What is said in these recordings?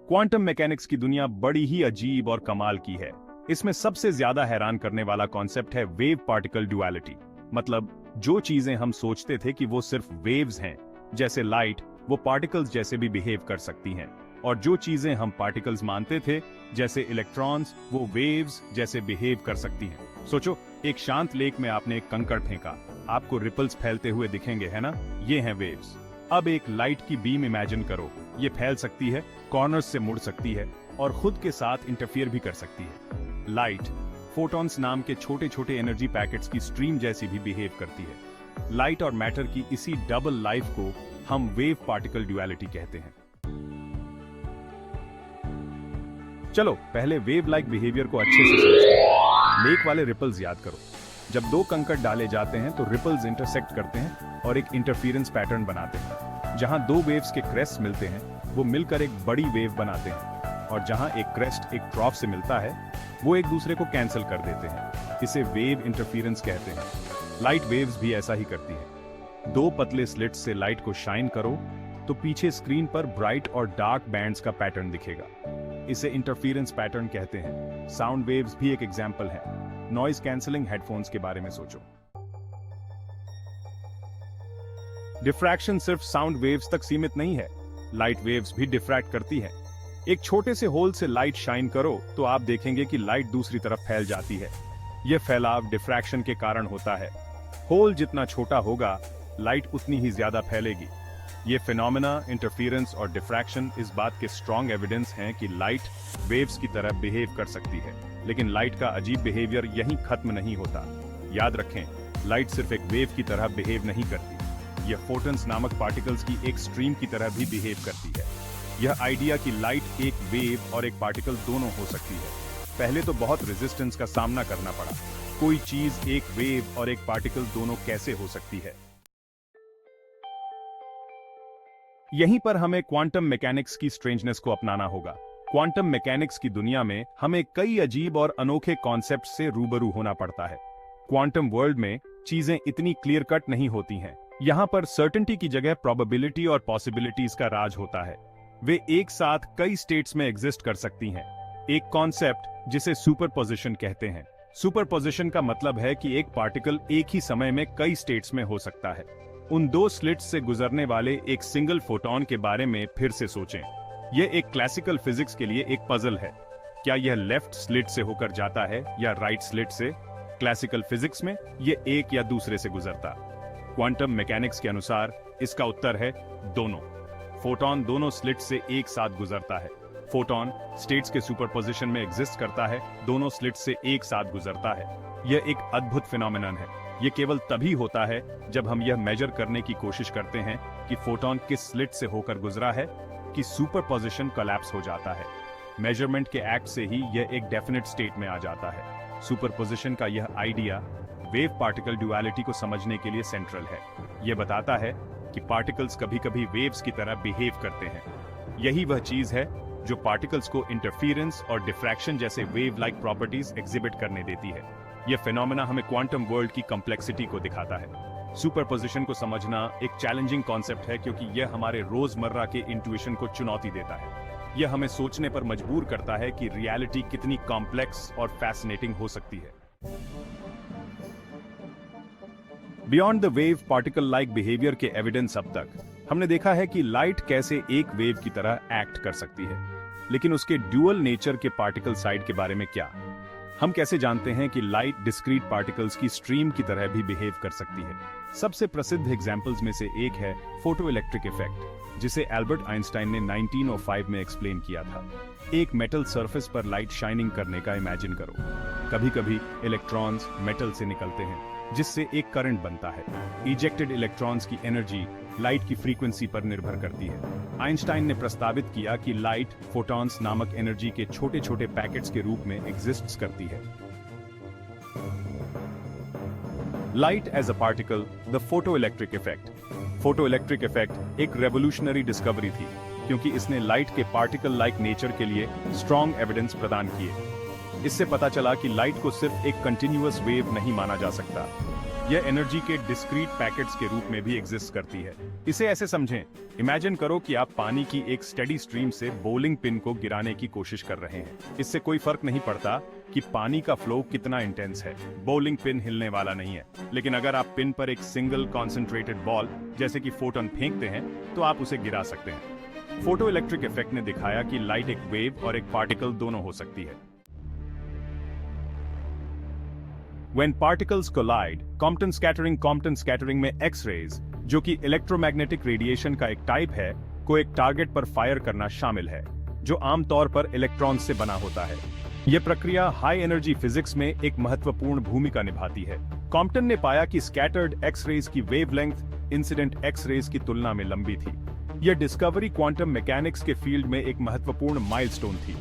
Quantum mechanics की दुनिया बड़ी ही अजीब और कमाल की है। इसमें सबसे ज्यादा हैरान करने वाला कॉन्सेप्ट है वेव पार्टिकल ड्युअलिटी। मतलब जो चीजें हम सोचते थे कि वो सिर्फ वेव्स हैं, जैसे लाइट, वो पार्टिकल्स जैसे भी बिहेव कर सकती हैं, और जो चीजें हम पार्टिकल्स मानते थे, जैसे इलेक्ट्रॉन्स, वो वेव्स जैसे बिहेव कर सकती हैं। सोचो, एक शांत लेक में आपने एक कंकड़ फेंका, आपको रिपल्स फैलते हुए दिखेंगे, है ना? ये हैं वेव्स। अब एक लाइट की बीम इमेजिन करो। ये फैल सकती है, कॉर्नर्स से मुड़ सकती है, और खुद के साथ इंटरफियर भी कर सकती है। लाइट फोटॉन्स नाम के छोटे छोटे एनर्जी पैकेट्स की स्ट्रीम जैसी भी बिहेव करती है। लाइट और मैटर की इसी डबल लाइफ को हम वेव पार्टिकल ड्युअलिटी कहते हैं। चलो पहले वेव लाइक बिहेवियर को अच्छे से समझते हैं। लेक वाले रिपल्स याद करो। जब दो कंकड़ डाले जाते हैं तो रिपल्स इंटरसेक्ट करते हैं और एक इंटरफेरेंस पैटर्न बनाते हैं। जहां दो वेव्स के क्रेस्ट मिलते हैं, वो मिलकर एक बड़ी वेव बनाते हैं, और जहां एक क्रेस्ट एक ट्रॉफ से मिलता है, वो एक दूसरे को कैंसिल कर देते हैं। इसे वेव इंटरफेरेंस कहते हैं। लाइट वेव्स भी ऐसा ही करती है। दो पतले स्लिट्स से लाइट को शाइन करो तो पीछे स्क्रीन पर ब्राइट और डार्क बैंड्स का पैटर्न दिखेगा। इसे इंटरफेरेंस पैटर्न कहते हैं। साउंड वेव्स भी एक एग्जाम्पल है। नॉइज कैंसलिंग हेडफोन्स के बारे में सोचो। डिफ्रैक्शन सिर्फ साउंड वेव्स तक सीमित नहीं है, लाइट वेव्स भी डिफ्रैक्ट करती हैं। एक छोटे से होल से लाइट शाइन करो तो आप देखेंगे कि लाइट दूसरी तरफ फैल जाती है। यह फैलाव डिफ्रैक्शन के कारण होता है। होल जितना छोटा होगा, लाइट उतनी ही ज्यादा फैलेगी। ये फिनोमेना, इंटरफेरेंस और डिफ्रैक्शन इस बात के स्ट्रॉन्ग एविडेंस हैं कि लाइट वेव्स की तरह बिहेव कर सकती है। लेकिन लाइट का अजीब बिहेवियर यहीं खत्म नहीं होता। याद रखें, लाइट सिर्फ एक वेव की तरह बिहेव नहीं करती। यह फोटॉन्स नामक पार्टिकल्स की एक स्ट्रीम की तरह भी बिहेव करती है। यह आइडिया कि लाइट एक वेव और एक पार्टिकल दोनों हो सकती है, पहले तो बहुत रेजिस्टेंस का सामना करना पड़ा। कोई चीज एक वेव और एक पार्टिकल दोनों कैसे हो सकती है? यहीं पर हमें क्वांटम मैकेनिक्स की स्ट्रेंजनेस को अपनाना होगा। क्वांटम मैकेनिक्स की दुनिया में हमें कई अजीब और अनोखे कॉन्सेप्ट से रूबरू होना पड़ता है। क्वांटम वर्ल्ड में चीजें इतनी क्लियर कट नहीं होती हैं। यहाँ पर सर्टेनिटी की जगह प्रोबेबिलिटी और पॉसिबिलिटीज का राज होता है। वे एक साथ कई स्टेट्स में एग्जिस्ट कर सकती हैं। एक कॉन्सेप्ट जिसे सुपरपोजिशन कहते हैं। सुपरपोजिशन का मतलब है कि एक पार्टिकल एक ही समय में कई स्टेट्स में हो सकता है। उन दो स्लिट्स से गुजरने वाले एक सिंगल फोटॉन के बारे में फिर से सोचें। यह एक क्लासिकल फिजिक्स के लिए एक पजल है। क्या यह लेफ्ट स्लिट से होकर जाता है या राइट स्लिट से? क्लासिकल फिजिक्स में यह एक या दूसरे से गुजरता। क्वांटम मैकेनिक्स के अनुसार इसका उत्तर है दोनों। फोटॉन दोनों स्लिट से एक साथ गुजरता है। फोटॉन स्टेट्स के सुपरपोजिशन में एग्जिस्ट करता है, दोनों स्लिट से एक साथ गुजरता है। यह एक अद्भुत फिनोमेनन है। यह केवल तभी होता है जब हम यह मेजर करने की कोशिश करते हैं कि फोटॉन किस स्लिट से होकर गुजरा है कि सुपरपोजिशन कोलैप्स हो जाता है। मेजरमेंट के एक्ट से ही यह एक डेफिनेट स्टेट में आ जाता है। सुपरपोजिशन का यह आइडिया वेव पार्टिकल ड्युअलिटी को समझने के लिए सेंट्रल है। यह बताता है कि पार्टिकल्स कभी-कभी वेव्स की तरह बिहेव करते हैं। यही वह चीज है जो पार्टिकल्स को इंटरफेरेंस और डिफ्रैक्शन जैसे वेव लाइक प्रॉपर्टीज एग्जिबिट करने देती है। यह फिनोमेना हमें क्वांटम वर्ल्ड की कॉम्प्लेक्सिटी को दिखाता है। सुपरपोजिशन को समझना एक चैलेंजिंग कॉन्सेप्ट है क्योंकि यह हमारे रोजमर्रा के इंट्यूशन को चुनौती देता है। यह हमें सोचने पर मजबूर करता है कि रियलिटी कितनी कॉम्प्लेक्स और फैसिनेटिंग हो सकती है। Beyond the wave particle like behaviour के एविडेंस अब तक हमने देखा है कि लाइट कैसे एक वेव की तरह एक्ट कर सकती है, लेकिन उसके ड्यूअल नेचर के पार्टिकल साइड के बारे में क्या? हम कैसे जानते हैं कि लाइट डिस्क्रीट पार्टिकल्स की स्ट्रीम की तरह भी बिहेव कर सकती है? सबसे प्रसिद्ध एग्जाम्पल्स में से एक है फोटोइलेक्ट्रिक इफेक्ट, जिसे एल्बर्ट आइंस्टाइन ने 1905 में एक्सप्लेन किया था। एक मेटल सरफेस पर लाइट शाइनिंग करने का इमेजिन करो। कभी-कभी इलेक्ट्रॉन्स मेटल से निकलते हैं, जिससे एक करंट बनता है। इजेक्टेड इलेक्ट्रॉन्स की एनर्जी लाइट की फ्रीक्वेंसी पर निर्भर करती है। आइंस्टाइन ने प्रस्तावित किया कि लाइट फोटॉन्स नामक एनर्जी के छोटे छोटे पैकेट्स के रूप में एग्जिस्ट करती है। Light as a particle, the photoelectric effect. Photoelectric effect एक रेवोल्यूशनरी डिस्कवरी थी क्योंकि इसने लाइट के पार्टिकल लाइक नेचर के लिए स्ट्रॉन्ग एविडेंस प्रदान किए। इससे पता चला कि लाइट को सिर्फ एक कंटिन्यूअस वेव नहीं माना जा सकता। यह एनर्जी के डिस्क्रीट पैकेट्स के रूप में भी एग्जिस्ट करती है। इसे ऐसे समझें, इमेजिन करो कि आप पानी की एक स्टेडी स्ट्रीम से बोलिंग पिन को गिराने की कोशिश कर रहे हैं। इससे कोई फर्क नहीं पड़ता कि पानी का फ्लो कितना इंटेंस है, बोलिंग पिन हिलने वाला नहीं है। लेकिन अगर आप पिन पर एक सिंगल कॉन्सेंट्रेटेड बॉल जैसे कि फोटोन फेंकते हैं तो आप उसे गिरा सकते हैं। फोटो इलेक्ट्रिक इफेक्ट ने दिखाया कि लाइट एक वेव और एक पार्टिकल दोनों हो सकती है। When particles collide, Compton scattering में एक्स-रेज, जो कि इलेक्ट्रोमैग्नेटिक रेडिएशन का एक टाइप है, को एक टारगेट पर फायर करना शामिल है, जो आमतौर पर इलेक्ट्रॉन से बना होता है। यह प्रक्रिया हाई एनर्जी फिजिक्स में एक महत्वपूर्ण भूमिका निभाती है। कॉम्पटन ने पाया कि स्कैटर्ड एक्स-रेज की वेवलेंथ इंसिडेंट एक्स-रेज की तुलना में लंबी थी। यह डिस्कवरी क्वांटम मैकेनिक्स के फील्ड में एक महत्वपूर्ण माइलस्टोन थी।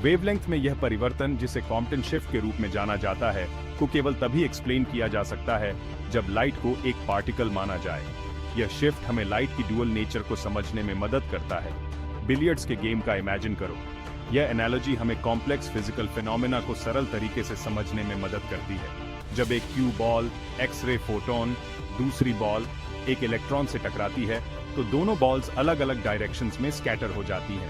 वेवलेंथ में यह परिवर्तन, जिसे कॉम्पटन शिफ्ट के रूप में जाना जाता है, को केवल तभी एक्सप्लेन किया जा सकता है जब लाइट को एक पार्टिकल माना जाए। यह शिफ्ट हमें लाइट की ड्यूअल नेचर को समझने में मदद करता है। बिलियर्ड्स के गेम का इमेजिन करो। यह एनालॉजी हमें कॉम्प्लेक्स फिजिकल फिनोमेना को सरल तरीके से समझने में मदद करती है। जब एक क्यू बॉल, एक्स-रे फोटोन, दूसरी बॉल एक इलेक्ट्रॉन से टकराती है तो दोनों बॉल्स अलग अलग डायरेक्शंस में स्कैटर हो जाती है।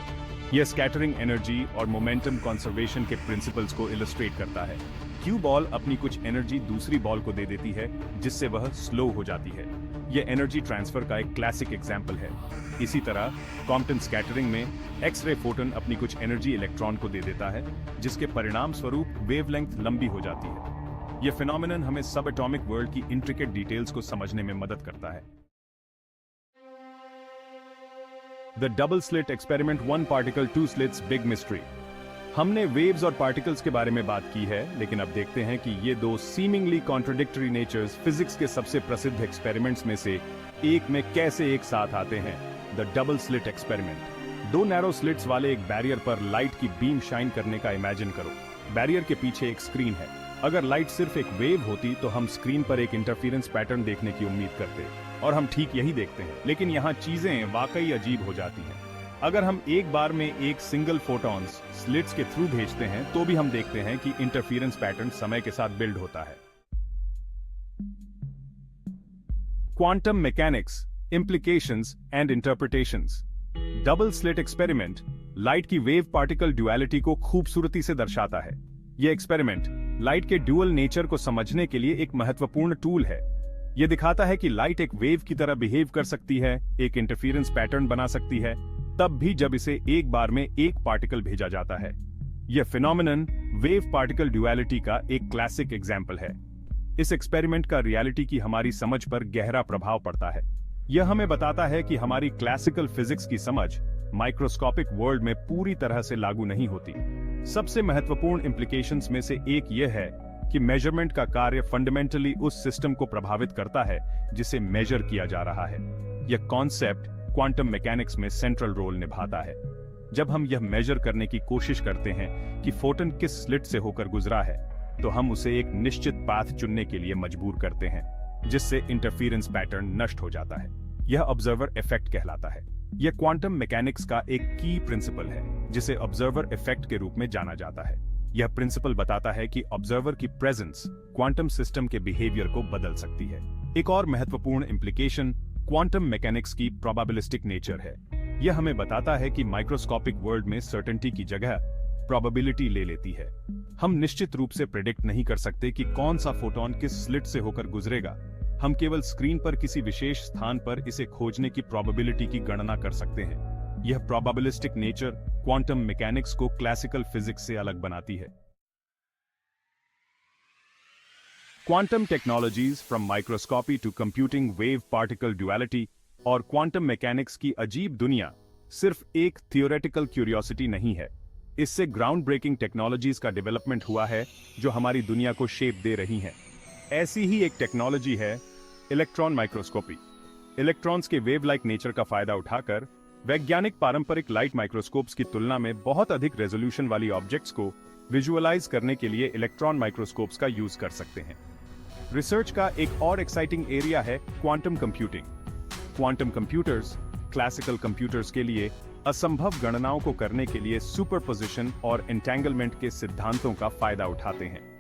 यह स्कैटरिंग एनर्जी और मोमेंटम कंजर्वेशन के प्रिंसिपल्स को इलस्ट्रेट करता है। क्यू बॉल अपनी कुछ एनर्जी दूसरी बॉल को दे देती है, जिससे वह स्लो हो जाती है। यह एनर्जी ट्रांसफर का एक क्लासिक एग्जाम्पल है। इसी तरह कॉम्पटन स्कैटरिंग में एक्स-रे फोटोन अपनी कुछ एनर्जी इलेक्ट्रॉन को दे देता है, जिसके परिणाम स्वरूप वेवलेंथ लंबी हो जाती है। यह फिनोमेनन हमें सब एटॉमिक वर्ल्ड की इंट्रिकेट डिटेल्स को समझने में मदद करता है। The double slit experiment, one particle two slits, big mystery. हमने वेव्स और पार्टिकल्स के बारे में बात की है, लेकिन अब देखते हैं कि ये दो सीमिंगली कॉन्ट्रडिक्टरी नेचर्स फिजिक्स के सबसे प्रसिद्ध एक्सपेरिमेंट्स में से एक में कैसे एक साथ आते हैं। The double slit experiment. दो नैरो स्लिट्स वाले एक बैरियर पर लाइट की बीम शाइन करने का इमेजिन करो। बैरियर के पीछे एक स्क्रीन है। अगर लाइट सिर्फ एक वेव होती तो हम स्क्रीन पर एक इंटरफेरेंस पैटर्न देखने की उम्मीद करते, और हम ठीक यही देखते हैं। लेकिन यहाँ चीजें वाकई अजीब हो जाती हैं। अगर हम एक बार में एक सिंगल फोटॉन्स स्लिट्स के थ्रू भेजते हैं तो भी हम देखते हैं कि इंटरफेरेंस पैटर्न समय के साथ बिल्ड होता है। Quantum mechanics, implications and interpretations. Double slit experiment light की वेव पार्टिकल ड्युअलिटी को खूबसूरती से दर्शाता है। यह एक्सपेरिमेंट लाइट के ड्यूअल नेचर को समझने के लिए एक महत्वपूर्ण टूल है। यह दिखाता है कि लाइट एक वेव की तरह बिहेव कर सकती है, एक इंटरफेरेंस पैटर्न बना सकती है, तब भी जब इसे एक बार में एक पार्टिकल भेजा जाता है। यह फिनोमेनन वेव पार्टिकल ड्युअलिटी का एक क्लासिक एग्जाम्पल है। इस एक्सपेरिमेंट का रियलिटी की हमारी समझ पर गहरा प्रभाव पड़ता है। यह हमें बताता है कि हमारी क्लासिकल फिजिक्स की समझ माइक्रोस्कोपिक वर्ल्ड में पूरी तरह से लागू नहीं होती। सबसे महत्वपूर्ण इंप्लीकेशंस में से एक यह है कि मेजरमेंट का कार्य फंडामेंटली उस सिस्टम को प्रभावित करता है जिसे मेजर किया जा रहा है। यह कॉन्सेप्ट क्वांटम मैकेनिक्स में सेंट्रल रोल निभाता है। जब हम यह मेजर करने की कोशिश करते हैं कि फोटन किस स्लिट से होकर गुजरा है, तो हम उसे एक निश्चित पाथ चुनने के लिए मजबूर करते हैं, जिससे इंटरफेरेंस पैटर्न नष्ट हो जाता है। यह ऑब्जर्वर इफेक्ट कहलाता है। यह क्वांटम मैकेनिक्स का एक की प्रिंसिपल है, जिसे ऑब्जर्वर इफेक्ट के रूप में जाना जाता है। यह प्रिंसिपल बताता है कि ऑब्जर्वर की प्रेजेंस क्वांटम सिस्टम के बिहेवियर को बदल सकती है। एक और महत्वपूर्ण इंप्लीकेशन क्वांटम मैकेनिक्स की प्रोबेबिलिस्टिक नेचर है। यह हमें बताता है कि माइक्रोस्कोपिक वर्ल्ड में सर्टेनिटी की जगह प्रोबेबिलिटी ले लेती है। हम निश्चित रूप से प्रेडिक्ट नहीं कर सकते कि कौन सा फोटोन किस स्लिट से होकर गुजरेगा। हम केवल स्क्रीन पर किसी विशेष स्थान पर इसे खोजने की प्रोबेबिलिटी की गणना कर सकते हैं। यह प्रोबेबिलिस्टिक नेचर क्वांटम मैकेनिक्स को क्लासिकल फिजिक्स से अलग बनाती है। Quantum technologies from microscopy to computing wave particle duality और क्वांटम मैकेनिक्स की अजीब दुनिया सिर्फ एक थियोरेटिकल क्यूरियोसिटी नहीं है। इससे ग्राउंड ब्रेकिंग टेक्नोलॉजीज का डेवलपमेंट हुआ है जो हमारी दुनिया को शेप दे रही हैं। ऐसी ही एक टेक्नोलॉजी है इलेक्ट्रॉन माइक्रोस्कोपी। इलेक्ट्रॉन्स के वेव लाइक नेचर का फायदा उठाकर वैज्ञानिक पारंपरिक लाइट माइक्रोस्कोप्स की तुलना में बहुत अधिक रेजोल्यूशन वाली ऑब्जेक्ट्स को विजुअलाइज करने के लिए इलेक्ट्रॉन माइक्रोस्कोप्स का यूज कर सकते हैं। रिसर्च का एक और एक्साइटिंग एरिया है quantum computing. Quantum computers classical computers के लिए असंभव गणनाओं को करने के लिए सुपरपोजिशन और एंटेंगलमेंट के सिद्धांतों का फायदा उठाते हैं।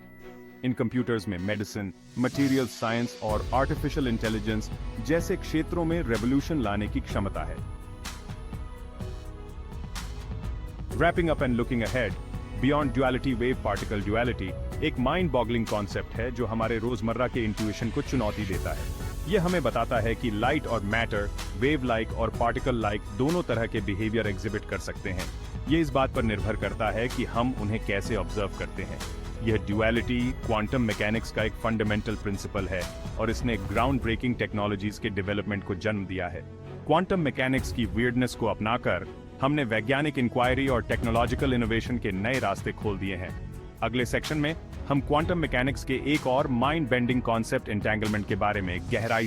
इन कंप्यूटर्स में मेडिसिन, मटेरियल साइंस और आर्टिफिशियल इंटेलिजेंस जैसे क्षेत्रों में रेवोल्यूशन लाने की क्षमता है। Wrapping up and looking ahead, Beyond Duality Wave Particle Duality एक माइंड बॉगलिंग कॉन्सेप्ट है जो हमारे रोजमर्रा के इंट्यूशन को चुनौती देता है। यह हमें बताता है कि लाइट और मैटर, वेव लाइक और पार्टिकल लाइक दोनों तरह के बिहेवियर एग्जिबिट कर सकते हैं। ये इस बात पर निर्भर करता है कि हम उन्हें कैसे ऑब्जर्व करते हैं। यह ड्यूअलिटी क्वांटम मैकेनिक्स का एक फंडामेंटल प्रिंसिपल है और इसने ग्राउंड ब्रेकिंग टेक्नोलॉजीज के डेवलपमेंट को जन्म दिया है। क्वांटम मैकेनिक्स की वियर्डनेस को अपनाकर हमने वैज्ञानिक इंक्वायरी और टेक्नोलॉजिकल इनोवेशन के नए रास्ते खोल दिए हैं। अगले सेक्शन में हम क्वांटम मैकेनिक्स के एक और माइंड बेंडिंग कॉन्सेप्ट एंटेंगलमेंट के बारे में गहराई